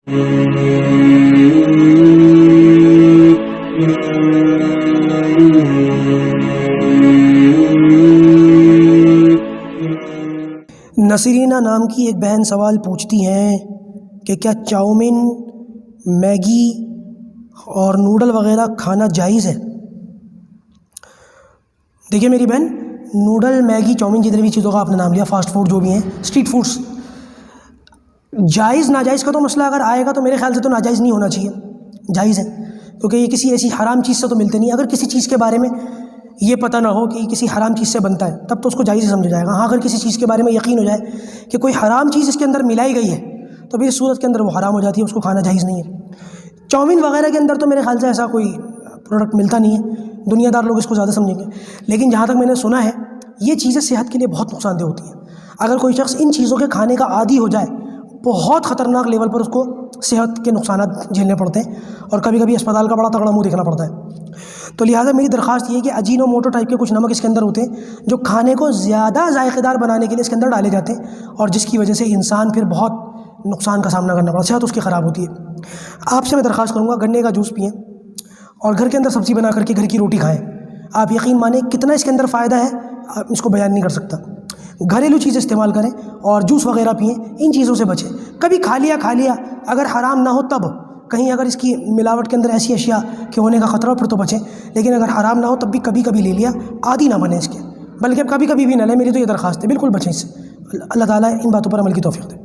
نصیرینہ نام کی ایک بہن سوال پوچھتی ہیں کہ کیا چاؤمین، میگی اور نوڈل وغیرہ کھانا جائز ہے؟ دیکھیے میری بہن، نوڈل، میگی، چاؤمین جتنی بھی چیزوں کا آپ نے نام لیا، فاسٹ فوڈ جو بھی ہیں، اسٹریٹ فوڈس، جائز ناجائز کا تو مسئلہ اگر آئے گا تو میرے خیال سے تو ناجائز نہیں ہونا چاہیے، جائز ہے، کیونکہ یہ کسی ایسی حرام چیز سے تو ملتے نہیں۔ اگر کسی چیز کے بارے میں یہ پتہ نہ ہو کہ یہ کسی حرام چیز سے بنتا ہے تب تو اس کو جائز ہی سمجھا جائے گا۔ ہاں، اگر کسی چیز کے بارے میں یقین ہو جائے کہ کوئی حرام چیز اس کے اندر ملائی گئی ہے تو پھر اس صورت کے اندر وہ حرام ہو جاتی ہے، اس کو کھانا جائز نہیں ہے۔ چاؤمین وغیرہ کے اندر تو میرے خیال سے ایسا کوئی پروڈکٹ ملتا نہیں ہے، دنیا دار لوگ اس کو زیادہ سمجھیں گے، لیکن جہاں تک میں نے سنا ہے یہ چیزیں صحت کے لیے بہت نقصان دہ ہوتی ہیں۔ اگر کوئی شخص ان چیزوں کے کھانے کا عادی ہو جائے، بہت خطرناک لیول پر اس کو صحت کے نقصانات جھیلنے پڑتے ہیں، اور کبھی کبھی اسپتال کا بڑا تگڑا منہ دیکھنا پڑتا ہے۔ تو لہٰذا میری درخواست یہ ہے کہ اجینو موٹو ٹائپ کے کچھ نمک اس کے اندر ہوتے ہیں جو کھانے کو زیادہ ذائقے دار بنانے کے لیے اس کے اندر ڈالے جاتے ہیں، اور جس کی وجہ سے انسان پھر بہت نقصان کا سامنا کرنا پڑتا ہے، صحت اس کی خراب ہوتی ہے۔ آپ سے میں درخواست کروں گا گنے کا جوس پئیں اور گھر کے اندر سبزی بنا کر کے گھر کی روٹی کھائیں۔ آپ یقین مانیں کتنا اس کے اندر فائدہ ہے آپ اس کو بیان نہیں کر سکتا۔ گھریلو چیزیں استعمال کریں اور جوس وغیرہ پئیں، ان چیزوں سے بچیں۔ کبھی کھا لیا اگر حرام نہ ہو تب، کہیں اگر اس کی ملاوٹ کے اندر ایسی اشیاء کے ہونے کا خطرہ ہو پھر تو بچیں، لیکن اگر حرام نہ ہو تب بھی کبھی کبھی لے لیا، عادی نہ بنے اس کے، بلکہ کبھی کبھی بھی نہ لیں۔ میری تو یہ درخواست ہے، بالکل بچیں اس سے۔ اللہ تعالیٰ ان باتوں پر عمل کی توفیق دے۔